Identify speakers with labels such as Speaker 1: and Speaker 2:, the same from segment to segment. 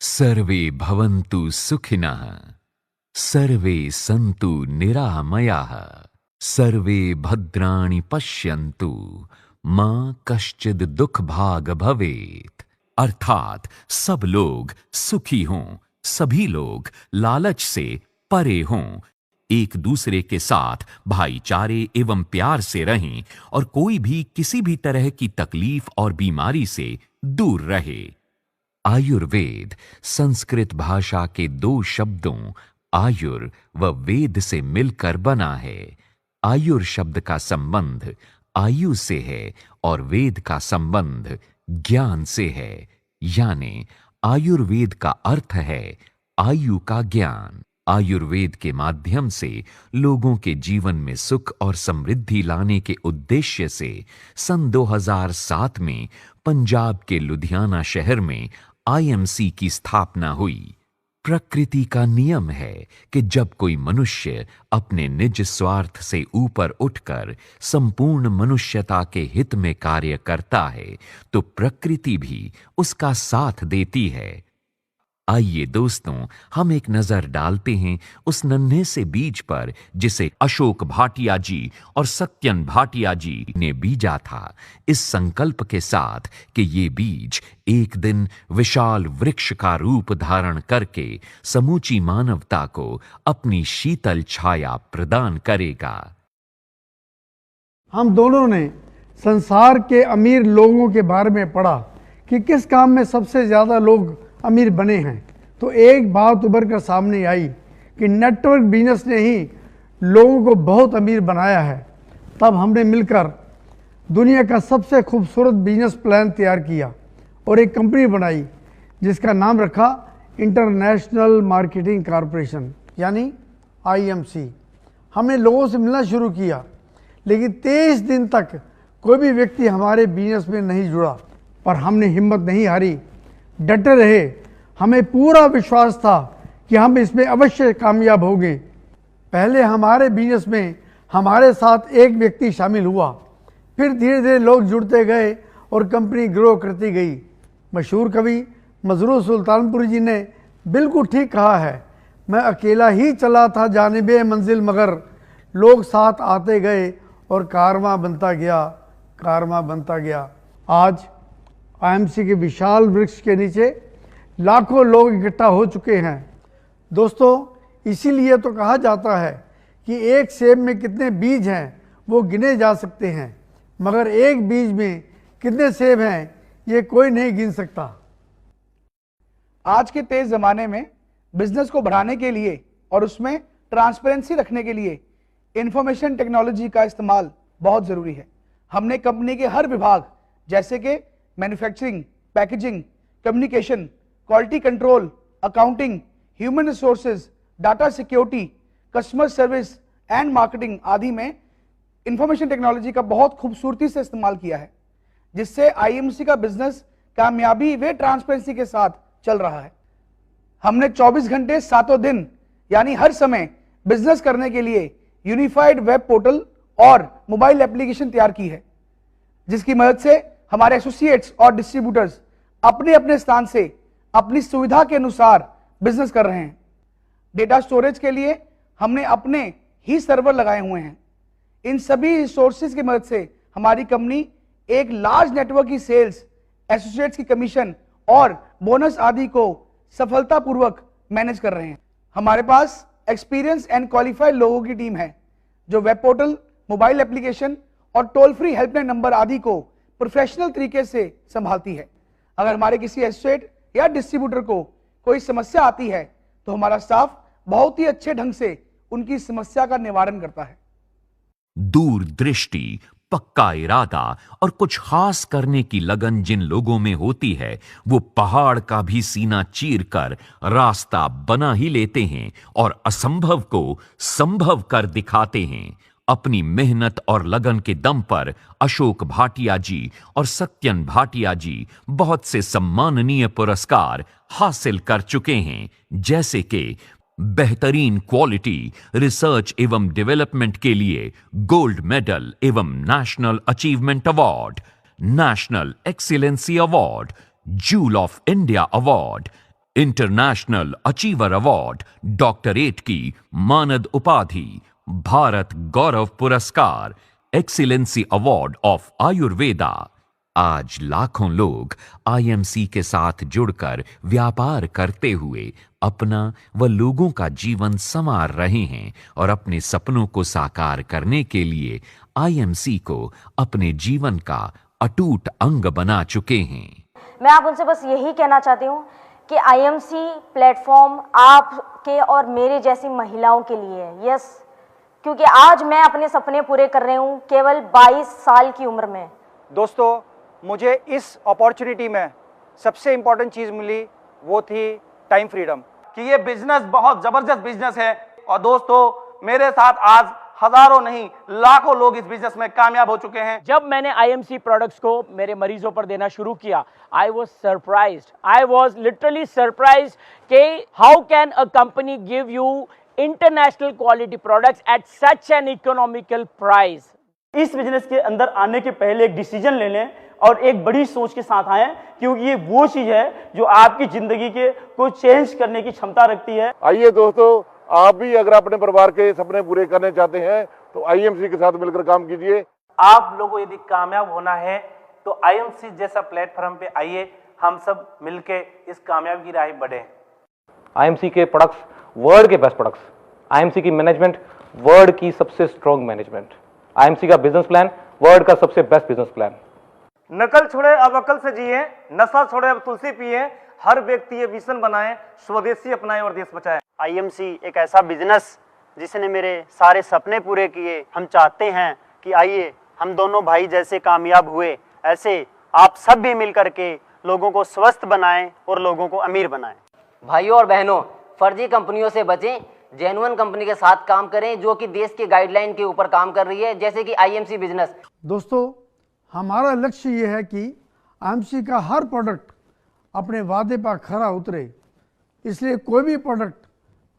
Speaker 1: सर्वे भवन्तु सुखिनः, सर्वे सन्तु निरामयाः, सर्वे भद्राणि पश्यन्तु, मां कश्चिद दुख भाग भवेत्। अर्थात सब लोग सुखी हों, सभी लोग लालच से परे हों, एक दूसरे के साथ भाईचारे एवं प्यार से रहें और कोई भी किसी भी तरह की तकलीफ और बीमारी से दूर रहे। आयुर्वेद संस्कृत भाषा के दो शब्दों आयुर व वेद से मिलकर बना है। आयुर शब्द का संबंध आयु से है और वेद का संबंध ज्ञान से है, यानी आयुर्वेद का अर्थ है आयु का ज्ञान। आयुर्वेद के माध्यम से लोगों के जीवन में सुख और समृद्धि लाने के उद्देश्य से सन 2007 में पंजाब के लुधियाना शहर में आईएमसी की स्थापना हुई। प्रकृति का नियम है कि जब कोई मनुष्य अपने निज स्वार्थ से ऊपर उठकर संपूर्ण मनुष्यता के हित में कार्य करता है तो प्रकृति भी उसका साथ देती है। आइए दोस्तों, हम एक नजर डालते हैं उस नन्हे से बीज पर जिसे अशोक भाटिया जी और सत्यन भाटिया जी ने बीजा था, इस संकल्प के साथ कि ये बीज एक दिन विशाल वृक्ष का रूप धारण करके समूची मानवता को अपनी शीतल छाया प्रदान करेगा।
Speaker 2: हम दोनों ने संसार के अमीर लोगों के बारे में पढ़ा कि किस काम में सबसे ज़्यादा लोग अमीर बने हैं, तो एक बात उभर कर सामने आई कि नेटवर्क बिजनेस ने ही लोगों को बहुत अमीर बनाया है। तब हमने मिलकर दुनिया का सबसे खूबसूरत बिजनेस प्लान तैयार किया और एक कंपनी बनाई जिसका नाम रखा इंटरनेशनल मार्केटिंग कॉरपोरेशन, यानी आईएमसी। हमने लोगों से मिलना शुरू किया, लेकिन 23 दिन तक कोई भी व्यक्ति हमारे बिजनेस में नहीं जुड़ा, पर हमने हिम्मत नहीं हारी, डटे रहे। हमें पूरा विश्वास था कि हम इसमें अवश्य कामयाब होंगे। पहले हमारे बिजनेस में हमारे साथ एक व्यक्ति शामिल हुआ, फिर धीरे धीरे लोग जुड़ते गए और कंपनी ग्रो करती गई। मशहूर कवि मजरूर सुल्तानपुरी जी ने बिल्कुल ठीक कहा है, मैं अकेला ही चला था जानिबे मंजिल, मगर लोग साथ आते गए और कारवां बनता गया, कारवां बनता गया। आज आईएमसी के विशाल वृक्ष के नीचे लाखों लोग इकट्ठा हो चुके हैं। दोस्तों, इसीलिए तो कहा जाता है कि एक सेब में कितने बीज हैं वो गिने जा सकते हैं, मगर एक बीज में कितने सेब हैं ये कोई नहीं गिन सकता।
Speaker 3: आज के तेज जमाने में बिजनेस को बढ़ाने के लिए और उसमें ट्रांसपेरेंसी रखने के लिए इंफॉर्मेशन टेक्नोलॉजी का इस्तेमाल बहुत जरूरी है। हमने कंपनी के हर विभाग जैसे कि manufacturing, packaging, communication, quality control, accounting, human resources, data security, customer service and marketing आदि में इंफॉर्मेशन टेक्नोलॉजी का बहुत खूबसूरती से इस्तेमाल किया है, जिससे आईएमसी का बिजनेस कामयाबी व ट्रांसपेरेंसी के साथ चल रहा है। हमने 24 घंटे सातों दिन यानी हर समय बिजनेस करने के लिए यूनिफाइड वेब पोर्टल और मोबाइल एप्लीकेशन तैयार की है, जिसकी मदद से हमारे एसोसिएट्स और डिस्ट्रीब्यूटर्स अपने अपने स्थान से अपनी सुविधा के अनुसार बिजनेस कर रहे हैं। डेटा स्टोरेज के लिए हमने अपने ही सर्वर लगाए हुए हैं। इन सभी रिसोर्सेज की मदद से हमारी कंपनी एक लार्ज नेटवर्क की सेल्स, एसोसिएट्स की कमीशन और बोनस आदि को सफलतापूर्वक मैनेज कर रहे हैं। हमारे पास एक्सपीरियंस एंड क्वालिफाइड लोगों की टीम है जो वेब पोर्टल, मोबाइल एप्लीकेशन और टोल फ्री हेल्पलाइन नंबर आदि को प्रोफेशनल तरीके से संभालती है। अगर हमारे किसी एसोसिएट या डिस्ट्रीब्यूटर को कोई समस्या आती है तो हमारा स्टाफ बहुत ही अच्छे ढंग से उनकी समस्या का निवारण करता है।
Speaker 1: दूरदृष्टि, पक्का इरादा और कुछ खास करने की लगन जिन लोगों में होती है वो पहाड़ का भी सीना चीरकर रास्ता बना ही लेते हैं और असंभव को संभव कर दिखाते हैं। अपनी मेहनत और लगन के दम पर अशोक भाटिया जी और सत्यन भाटिया जी बहुत से सम्माननीय पुरस्कार हासिल कर चुके हैं, जैसे कि बेहतरीन क्वालिटी रिसर्च एवं डेवलपमेंट के लिए गोल्ड मेडल एवं national achievement award, national excellency award, joule of India award, international achiever award, doctorate की मानद उपाधि, भारत गौरव पुरस्कार, एक्सीलेंसी अवार्ड ऑफ आयुर्वेदा। आज लाखों लोग आईएमसी के साथ जुड़कर व्यापार करते हुए अपना व लोगों का जीवन संवार रहे हैं और अपने सपनों को साकार करने के लिए आईएमसी को अपने जीवन का अटूट अंग बना चुके हैं।
Speaker 4: मैं आप उनसे बस यही कहना चाहती हूँ कि आईएमसी प्लेटफॉर्म आपके और मेरे जैसी महिलाओं के लिए है। यस, क्योंकि आज मैं अपने सपने पूरे कर रही हूँ केवल 22 साल की उम्र में।
Speaker 5: दोस्तों, मुझे इस अपॉर्चुनिटी में सबसे इम्पोर्टेंट चीज़ मिली वो थी टाइम फ्रीडम,
Speaker 6: कि ये बिजनेस बहुत जबरदस्त बिजनेस है। और दोस्तों, मेरे साथ आज हजारों नहीं लाखों लोग इस बिजनेस में कामयाब हो चुके हैं।
Speaker 7: जब मैंने आईएमसी प्रोडक्ट्स को मेरे मरीजों पर देना शुरू किया, I was surprised, I was literally surprised कि how can a company give you international quality products at such an economical price.
Speaker 8: इस बिजनेस के अंदर आने के पहले एक डिसीजन ले लें और एक बड़ी सोच के साथ आएं, क्योंकि ये वो चीज है जो आपकी जिंदगी के को चेंज करने की क्षमता रखती है।
Speaker 9: आइए दोस्तों, आप भी अगर अपने परिवार के सपने पूरे करने चाहते हैं तो आईएमसी के साथ मिलकर काम कीजिए।
Speaker 6: आप लोगों को यदि कामयाब होना है तो आईएमसी जैसा प्लेटफॉर्म पे आइए, हम सब मिलके इस कामयाबी की राह बढ़े।
Speaker 10: आईएमसी के प्रोडक्ट्स वर्ल्ड के बेस्ट प्रोडक्ट्स, आईएमसी की मैनेजमेंट वर्ल्ड की सबसे स्ट्रॉन्ग मैनेजमेंट, आईएमसी का बिजनेस प्लान वर्ल्ड का सबसे बेस्ट बिजनेस प्लान।
Speaker 6: नकल छोड़े अब अकल से जिए, नशा छोड़े अब तुलसी पिए, हर व्यक्ति ये विजन बनाए, स्वदेशी अपनाए और देश बचाए।
Speaker 11: आईएमसी एक ऐसा बिजनेस जिसने मेरे सारे सपने पूरे किए। हम चाहते हैं कि आइए हम दोनों भाई जैसे कामयाब हुए, ऐसे आप सब भी मिल करके लोगों को स्वस्थ बनाएं और लोगों को अमीर बनाएं।
Speaker 12: भाइयों और बहनों, फर्जी कंपनियों से बचें, जेन्युइन कंपनी के साथ काम करें जो कि देश की गाइडलाइन के ऊपर काम कर रही है, जैसे कि आईएमसी बिजनेस।
Speaker 2: दोस्तों, हमारा लक्ष्य ये है कि आईएमसी का हर प्रोडक्ट अपने वादे पर खरा उतरे। इसलिए कोई भी प्रोडक्ट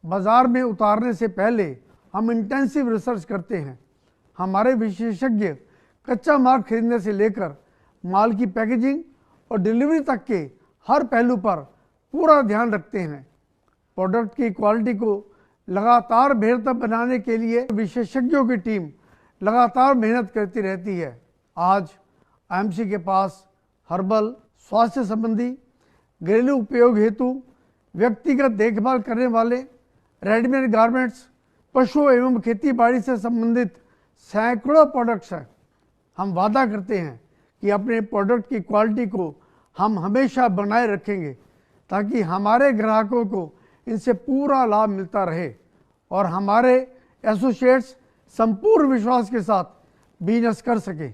Speaker 2: बाज़ार में उतारने से पहले हम इंटेंसिव रिसर्च करते हैं। हमारे विशेषज्ञ कच्चा माल खरीदने से लेकर माल की पैकेजिंग और डिलीवरी तक के हर पहलू पर पूरा ध्यान रखते हैं। प्रोडक्ट की क्वालिटी को लगातार बेहतर बनाने के लिए विशेषज्ञों की टीम लगातार मेहनत करती रहती है। आज आईएमसी के पास हर्बल, स्वास्थ्य संबंधी, घरेलू उपयोग हेतु, व्यक्तिगत देखभाल करने वाले, रेडीमेड गारमेंट्स, पशु एवं खेती बाड़ी से संबंधित सैकड़ों प्रोडक्ट्स हैं। हम वादा करते हैं कि अपने प्रोडक्ट की क्वालिटी को हम हमेशा बनाए रखेंगे ताकि हमारे ग्राहकों को इनसे पूरा लाभ मिलता रहे और हमारे एसोसिएट्स संपूर्ण विश्वास के साथ बिजनेस कर सके।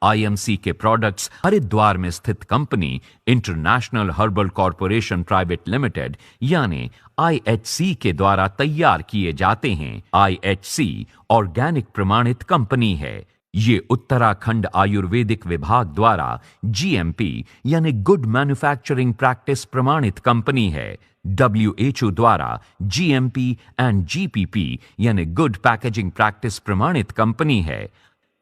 Speaker 1: आईएमसी के प्रोडक्ट्स हरिद्वार में स्थित company international herbal corporation private limited यानी आईएचसी के द्वारा तैयार किए जाते हैं। आईएचसी ऑर्गेनिक प्रमाणित कंपनी है। ये उत्तराखंड आयुर्वेदिक विभाग द्वारा जीएमपी यानी गुड मैन्युफैक्चरिंग प्रैक्टिस प्रमाणित कंपनी है। WHO द्वारा जीएमपी एंड जीपीपी यानी गुड पैकेजिंग प्रैक्टिस प्रमाणित कंपनी है।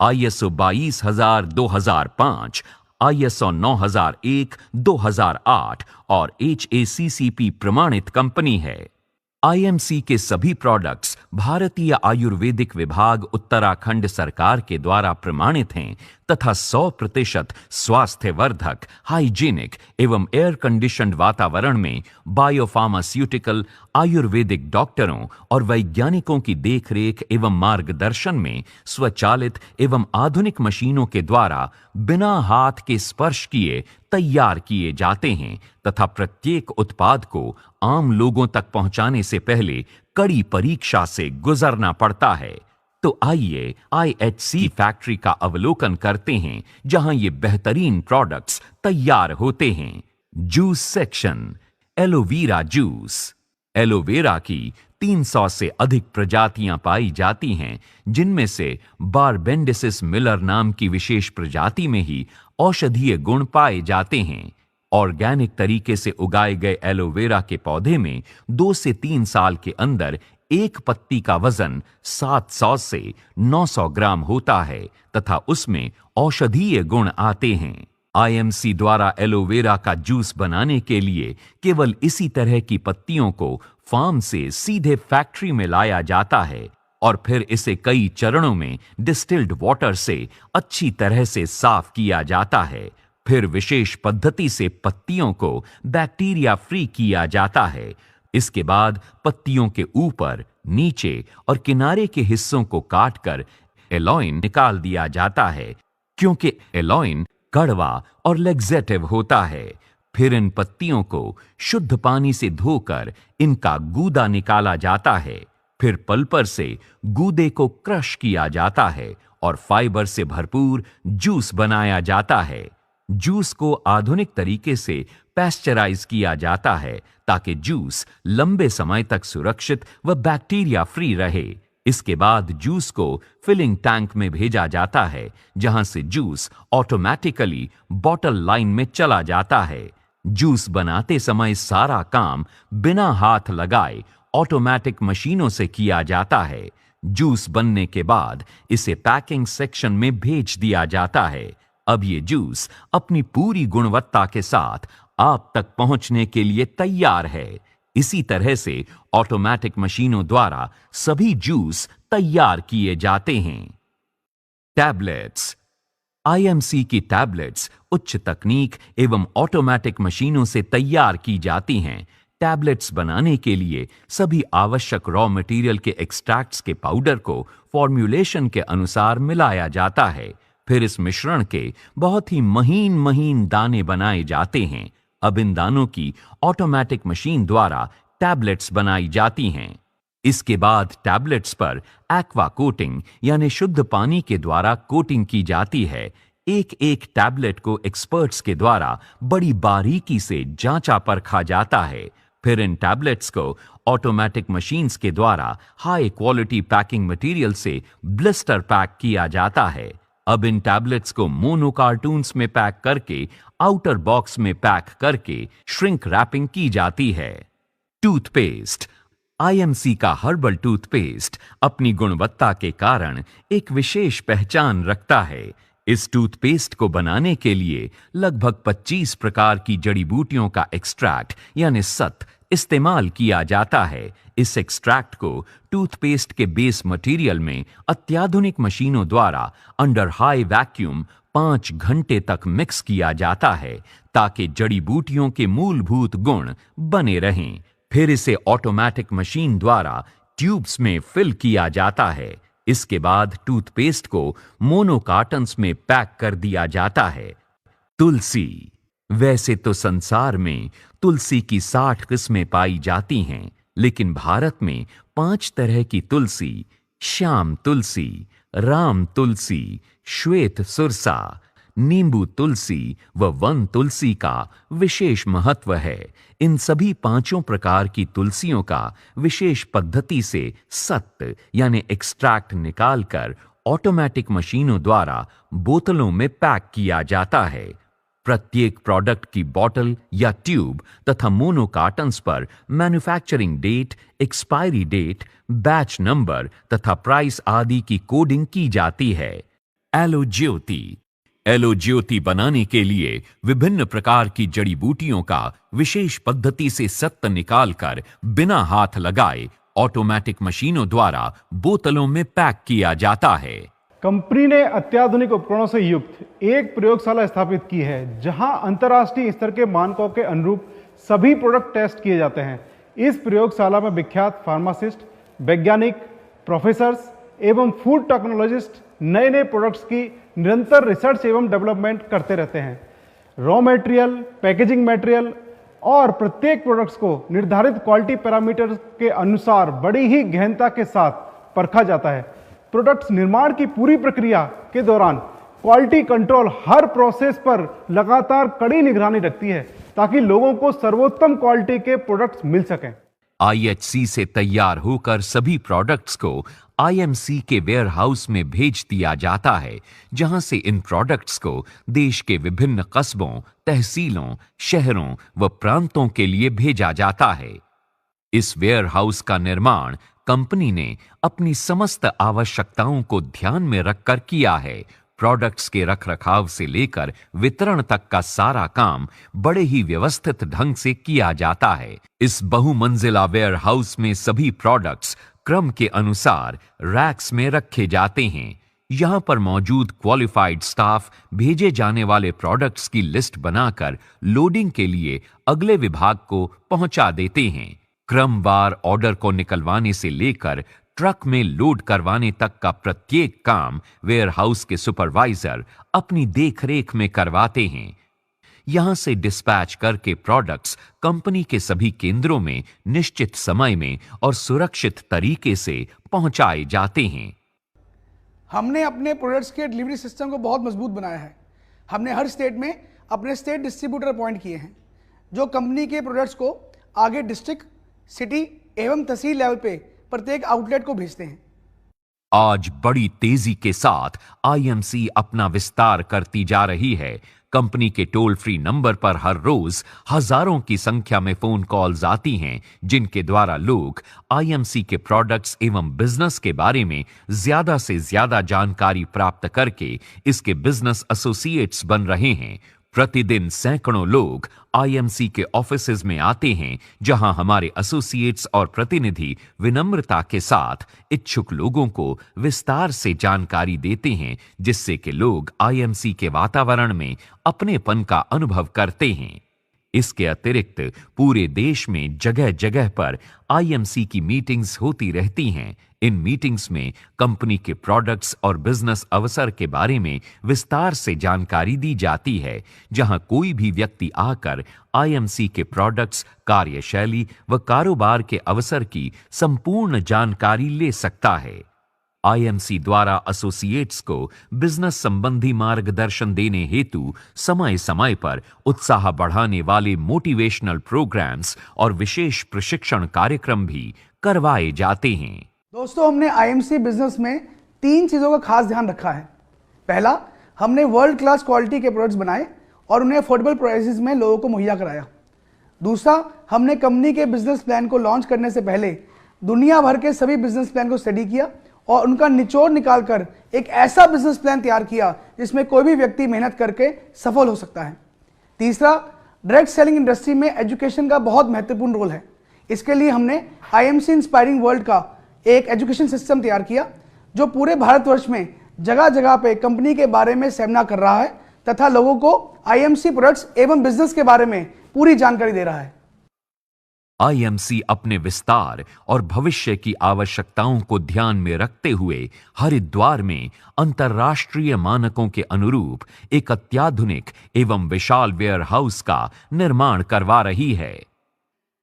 Speaker 1: ISO 22000-2005, ISO 9001-2008 और HACCP प्रमाणित कंपनी है। आईएमसी के सभी प्रोडक्ट्स भारतीय आयुर्वेदिक विभाग उत्तराखंड सरकार के द्वारा प्रमाणित हैं तथा 100% स्वास्थ्यवर्धक, हाइजीनिक एवं एयर कंडीशन्ड वातावरण में बायोफार्मास्यूटिकल, आयुर्वेदिक डॉक्टरों और वैज्ञानिकों की देखरेख एवं मार्गदर्शन में स्वचालित एवं आधुनिक मशीनों के द्वारा बिना हाथ के स्पर्श किए तैयार किए जाते हैं तथा प्रत्येक उत्पाद को आम लोगों तक पहुंचाने से पहले कड़ी परीक्षा से गुजरना पड़ता है। तो आइए आईएचसी फैक्ट्री का अवलोकन करते हैं जहां ये बेहतरीन प्रोडक्ट्स तैयार होते हैं। Juice section, aloe vera juice. Aloe vera की 300 से अधिक प्रजातियां पाई जाती हैं, जिनमें से बारबेंडेसिस मिलर नाम की विशेष प्रजाति में ही औषधीय गुण पाए जाते हैं। ऑर्गेनिक तरीके से उगाए गए एलोवेरा के पौधे में 2 से 3 साल के अंदर एक पत्ती का वजन 700 से 900 ग्राम होता है तथा उसमें औषधीय गुण आते हैं। आईएमसी द्वारा एलोवेरा का जूस बनाने के लिए केवल इसी तरह की पत्तियों को फार्म से सीधे फैक्ट्री में लाया जाता है और फिर इसे कई चरणों में डिस्टिल्ड वाटर से अच्छी तरह से साफ किया जाता है। फिर विशेष पद्धति से पत्तियों को बैक्टीरिया फ्री किया जाता है। इसके बाद पत्तियों के ऊपर, नीचे और किनारे के हिस्सों को काटकर एलॉइन निकाल दिया जाता है, क्योंकि एलॉइन कड़वा और लेग्जेटिव होता है। फिर इन पत्तियों को शुद्ध पानी से धोकर इनका गूदा निकाला जाता है। फिर पल्पर से गूदे को क्रश किया जाता है और फाइबर से भरपूर जूस बनाया जाता है। जूस को आधुनिक तरीके से पैस्चराइज किया जाता है ताकि जूस लंबे समय तक सुरक्षित व बैक्टीरिया फ्री रहे। इसके बाद जूस को फिलिंग टैंक में भेजा जाता है, जहां से जूस ऑटोमेटिकली बॉटल लाइन में चला जाता है। जूस बनाते समय सारा काम बिना हाथ लगाए ऑटोमेटिक मशीनों से किया जाता है। जूस बनने के बाद इसे पैकिंग सेक्शन में भेज दिया जाता है। अब ये जूस अपनी पूरी गुणवत्ता के साथ आप तक पहुंचने के लिए तैयार है। इसी तरह से ऑटोमेटिक मशीनों द्वारा सभी जूस तैयार किए जाते हैं। टैबलेट्स। आईएमसी की टैबलेट्स उच्च तकनीक एवं ऑटोमेटिक मशीनों से तैयार की जाती हैं। टैबलेट्स बनाने के लिए सभी आवश्यक रॉ मटेरियल के एक्सट्रैक्ट्स के पाउडर को फॉर्म्यूलेशन के अनुसार मिलाया जाता है। फिर इस मिश्रण के बहुत ही महीन महीन दाने बनाए जाते हैं। अब इन दानों की ऑटोमेटिक मशीन द्वारा टैबलेट्स बनाई जाती हैं। इसके बाद टैबलेट्स पर एक्वा कोटिंग यानी शुद्ध पानी के द्वारा कोटिंग की जाती है। एक एक टैबलेट को एक्सपर्ट्स के द्वारा बड़ी बारीकी से जांचा परखा जाता है। फिर इन टैबलेट्स को ऑटोमेटिक मशीन्स के द्वारा हाई क्वालिटी पैकिंग मटेरियल से ब्लिस्टर पैक किया जाता है। अब इन टैबलेट्स को मोनो कार्टून्स में पैक करके आउटर बॉक्स में पैक करके श्रिंक रैपिंग की जाती है। टूथपेस्ट। आईएमसी का हर्बल टूथपेस्ट अपनी गुणवत्ता के कारण एक विशेष पहचान रखता है। इस टूथपेस्ट को बनाने के लिए लगभग 25 प्रकार की जड़ी बूटियों का एक्सट्रैक्ट यानी सत इस्तेमाल किया जाता है। इस एक्सट्रैक्ट को टूथपेस्ट के बेस मटेरियल में अत्याधुनिक मशीनों द्वारा अंडर हाई वैक्यूम 5 घंटे तक मिक्स किया जाता है ताकि जड़ी बूटियों के मूलभूत गुण बने रहें। फिर इसे ऑटोमेटिक मशीन द्वारा ट्यूब्स में फिल किया जाता है। इसके बाद टूथपेस्ट को मोनो कार्टन्स में पैक कर दिया जाता है। तुलसी। वैसे तो संसार में तुलसी की 60 किस्में पाई जाती हैं, लेकिन भारत में 5 तरह की तुलसी, श्याम तुलसी, राम तुलसी, श्वेत सुरसा, नींबू तुलसी व वन तुलसी का विशेष महत्व है। इन सभी 5 प्रकार की तुलसियों का विशेष पद्धति से सत्त यानी एक्सट्रैक्ट निकालकर ऑटोमेटिक मशीनों द्वारा बोतलों में पैक किया जाता है। प्रत्येक प्रोडक्ट की बॉटल या ट्यूब तथा मोनो कार्टन्स पर manufacturing date, expiry date, batch number तथा प्राइस आदि की कोडिंग की जाती है। एलो ज्योति। एलो ज्योति बनाने के लिए विभिन्न प्रकार की जड़ी बूटियों का विशेष पद्धति से सत्त निकालकर बिना हाथ लगाए ऑटोमेटिक मशीनों द्वारा बोतलों में पैक किया जाता है।
Speaker 13: कंपनी ने अत्याधुनिक उपकरणों से युक्त एक प्रयोगशाला स्थापित की है, जहां अंतर्राष्ट्रीय स्तर के मानकों के अनुरूप सभी प्रोडक्ट टेस्ट किए जाते हैं। इस प्रयोगशाला में विख्यात फार्मासिस्ट, वैज्ञानिक, प्रोफेसर्स एवं फूड टेक्नोलॉजिस्ट नए नए प्रोडक्ट्स की निरंतर रिसर्च एवं डेवलपमेंट करते रहते हैं। रॉ मटेरियल, पैकेजिंग मटेरियल और प्रत्येक प्रोडक्ट्स को निर्धारित क्वालिटी पैरामीटर के अनुसार बड़ी ही गहनता के साथ परखा जाता है। प्रोडक्ट्स निर्माण की पूरी प्रक्रिया के दौरान क्वालिटी कंट्रोल हर प्रोसेस पर लगातार कड़ी निगरानी रखती है ताकि लोगों को सर्वोत्तम क्वालिटी के प्रोडक्ट्स मिल सकें।
Speaker 1: आईएचसी से तैयार होकर सभी प्रोडक्ट्स को आईएमसी के वेयर हाउस में भेज दिया जाता है, जहां से इन प्रोडक्ट्स को देश के विभिन्न कस्बों, तहसीलों, शहरों व प्रांतों के लिए भेजा जाता है। इस वेयर हाउस का निर्माण कंपनी ने अपनी समस्त आवश्यकताओं को ध्यान में रखकर किया है। प्रोडक्ट्स के रखरखाव से लेकर वितरण तक का सारा काम बड़े ही व्यवस्थित ढंग से किया जाता है। इस बहुमंजिला वेयर हाउस में सभी प्रोडक्ट्स क्रम के अनुसार रैक्स में रखे जाते हैं। यहां पर मौजूद क्वालिफाइड स्टाफ भेजे जाने वाले प्रोडक्ट्स की लिस्ट बनाकर लोडिंग के लिए अगले विभाग को पहुंचा देते हैं। क्रमवार ऑर्डर को निकलवाने से लेकर ट्रक में लोड करवाने तक का प्रत्येक काम वेयरहाउस के सुपरवाइजर अपनी देखरेख में करवाते हैं। यहां से डिस्पैच करके प्रोडक्ट्स कंपनी के सभी केंद्रों में निश्चित समय में और सुरक्षित तरीके से पहुंचाए जाते हैं।
Speaker 3: हमने अपने प्रोडक्ट्स के डिलीवरी सिस्टम को बहुत मजबूत बनाया है। हमने हर स्टेट में अपने स्टेट डिस्ट्रीब्यूटर अपॉइंट किए हैं जो कंपनी के प्रोडक्ट्स को आगे डिस्ट्रिक्ट, सिटी एवं तहसील लेवल पे प्रत्येक आउटलेट को भेजते हैं।
Speaker 1: आज बड़ी तेजी के साथ आईएमसी अपना विस्तार करती जा रही है। कंपनी के टोल फ्री नंबर पर हर रोज हजारों की संख्या में फोन कॉल्स आती हैं, जिनके द्वारा लोग आईएमसी के प्रोडक्ट्स एवं बिजनेस के बारे में ज्यादा से ज्यादा जानकारी प्राप्त करके इसके बिजनेस एसोसिएट्स बन रहे हैं। प्रतिदिन सैकड़ों लोग आईएमसी के ऑफिसेज में आते हैं, जहां हमारे एसोसिएट्स और प्रतिनिधि विनम्रता के साथ इच्छुक लोगों को विस्तार से जानकारी देते हैं, जिससे कि लोग आईएमसी के वातावरण में अपनेपन का अनुभव करते हैं। इसके अतिरिक्त पूरे देश में जगह जगह पर आईएमसी की मीटिंग्स होती रहती हैं। इन मीटिंग्स में कंपनी के प्रोडक्ट्स और बिजनेस अवसर के बारे में विस्तार से जानकारी दी जाती है, जहां कोई भी व्यक्ति आकर आईएमसी के प्रोडक्ट्स, कार्यशैली व कारोबार के अवसर की संपूर्ण जानकारी ले सकता है। आईएमसी द्वारा एसोसिएट्स को बिजनेस संबंधी मार्गदर्शन देने हेतु समय समय पर उत्साह बढ़ाने वाले मोटिवेशनल प्रोग्राम्स और विशेष प्रशिक्षण कार्यक्रम भी करवाए जाते हैं।
Speaker 3: दोस्तों, हमने आईएमसी बिजनेस में 3 चीजों का खास ध्यान रखा है। पहला, हमने वर्ल्ड क्लास क्वालिटी के प्रोडक्ट्स बनाए और उन्हें अफोर्डेबल प्राइसेस में लोगों को मुहैया कराया। दूसरा, हमने कंपनी के बिजनेस प्लान को लॉन्च करने से पहले दुनिया भर के सभी बिजनेस प्लान को स्टडी किया और उनका निचोड़ निकालकर एक ऐसा बिजनेस प्लान तैयार किया जिसमें कोई भी व्यक्ति मेहनत करके सफल हो सकता है। तीसरा, डायरेक्ट सेलिंग इंडस्ट्री में एजुकेशन का बहुत महत्वपूर्ण रोल है। इसके लिए हमने आईएमसी इंस्पायरिंग वर्ल्ड का एक एजुकेशन सिस्टम तैयार किया जो पूरे भारतवर्ष में जगह जगह पे कंपनी के बारे में सेमिनार कर रहा है तथा लोगों को आईएमसी प्रोडक्ट्स एवं बिजनेस के बारे में पूरी जानकारी दे रहा है।
Speaker 1: आईएमसी अपने विस्तार और भविष्य की आवश्यकताओं को ध्यान में रखते हुए हरिद्वार में अंतर्राष्ट्रीय मानकों के अनुरूप एक अत्याधुनिक एवं विशाल वेयरहाउस का निर्माण करवा रही है।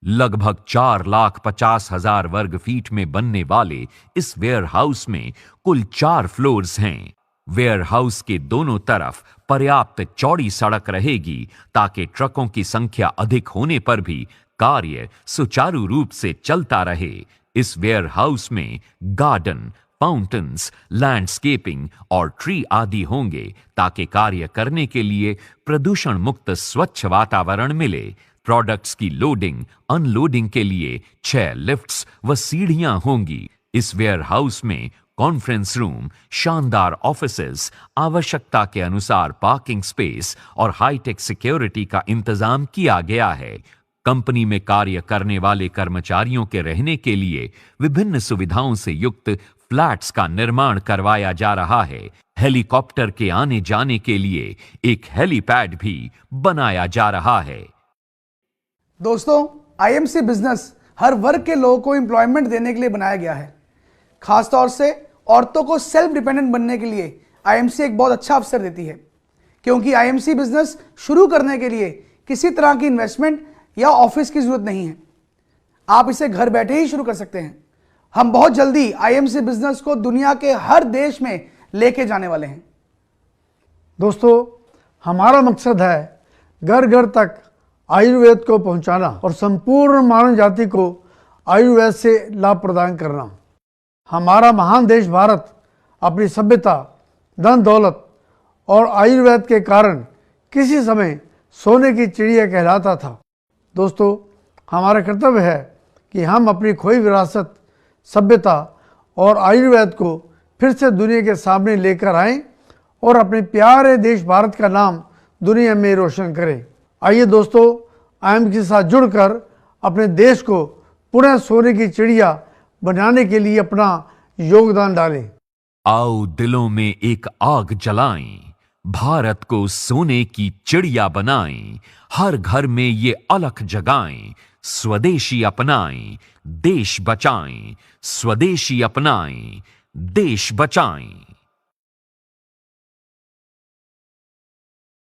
Speaker 1: लगभग 4,50,000 वर्ग फीट में बनने वाले इस वेयरहाउस में कुल 4 फ्लोर्स हैं। वेयरहाउस के दोनों तरफ पर्याप्त चौड़ी सड़क रहेगी ताकि ट्रकों की संख्या अधिक होने पर भी कार्य सुचारू रूप से चलता रहे। इस वेयरहाउस में गार्डन, फाउंटेन्स, लैंडस्केपिंग और ट्री आदि होंगे ताकि कार्य करने के लिए प्रदूषण मुक्त स्वच्छ वातावरण मिले। प्रोडक्ट्स की लोडिंग, अनलोडिंग के लिए 6 लिफ्ट्स व सीढ़ियां होंगी। इस वेयरहाउस में कॉन्फ्रेंस रूम, शानदार ऑफिसेज, आवश्यकता के अनुसार पार्किंग स्पेस और हाईटेक सिक्योरिटी का इंतजाम किया गया है। कंपनी में कार्य करने वाले कर्मचारियों के रहने के लिए विभिन्न सुविधाओं से युक्त फ्लैट्स का निर्माण करवाया जा रहा है। हेलीकॉप्टर के आने जाने के लिए एक हेलीपैड भी बनाया जा रहा है।
Speaker 3: दोस्तों, आईएमसी बिजनेस हर वर्ग के लोगों को एम्प्लॉयमेंट देने के लिए बनाया गया है। खासतौर से औरतों को सेल्फ डिपेंडेंट बनने के लिए आईएमसी एक बहुत अच्छा अवसर देती है, क्योंकि आईएमसी बिजनेस शुरू करने के लिए किसी तरह की इन्वेस्टमेंट या ऑफिस की जरूरत नहीं है। आप इसे घर बैठे ही शुरू कर सकते हैं। हम बहुत जल्दी आईएमसी बिजनेस को दुनिया के हर देश में लेके जाने वाले हैं।
Speaker 2: दोस्तों, हमारा मकसद है घर घर तक आयुर्वेद को पहुंचाना और संपूर्ण मानव जाति को आयुर्वेद से लाभ प्रदान करना। हमारा महान देश भारत अपनी सभ्यता, धन दौलत और आयुर्वेद के कारण किसी समय सोने की चिड़िया कहलाता था। दोस्तों, हमारा कर्तव्य है कि हम अपनी खोई विरासत, सभ्यता और आयुर्वेद को फिर से दुनिया के सामने लेकर आएं और अपने प्यारे देश भारत का नाम दुनिया में रोशन करें। आइए दोस्तों, IMC के साथ जुड़कर अपने देश को पुनः सोने की चिड़िया बनाने के लिए अपना योगदान डालें।
Speaker 1: आओ दिलों में एक आग जलाएं, भारत को सोने की चिड़िया बनाएं, हर घर में ये अलख जगाएं, स्वदेशी अपनाएं, देश बचाएं, स्वदेशी अपनाएं, देश बचाएं।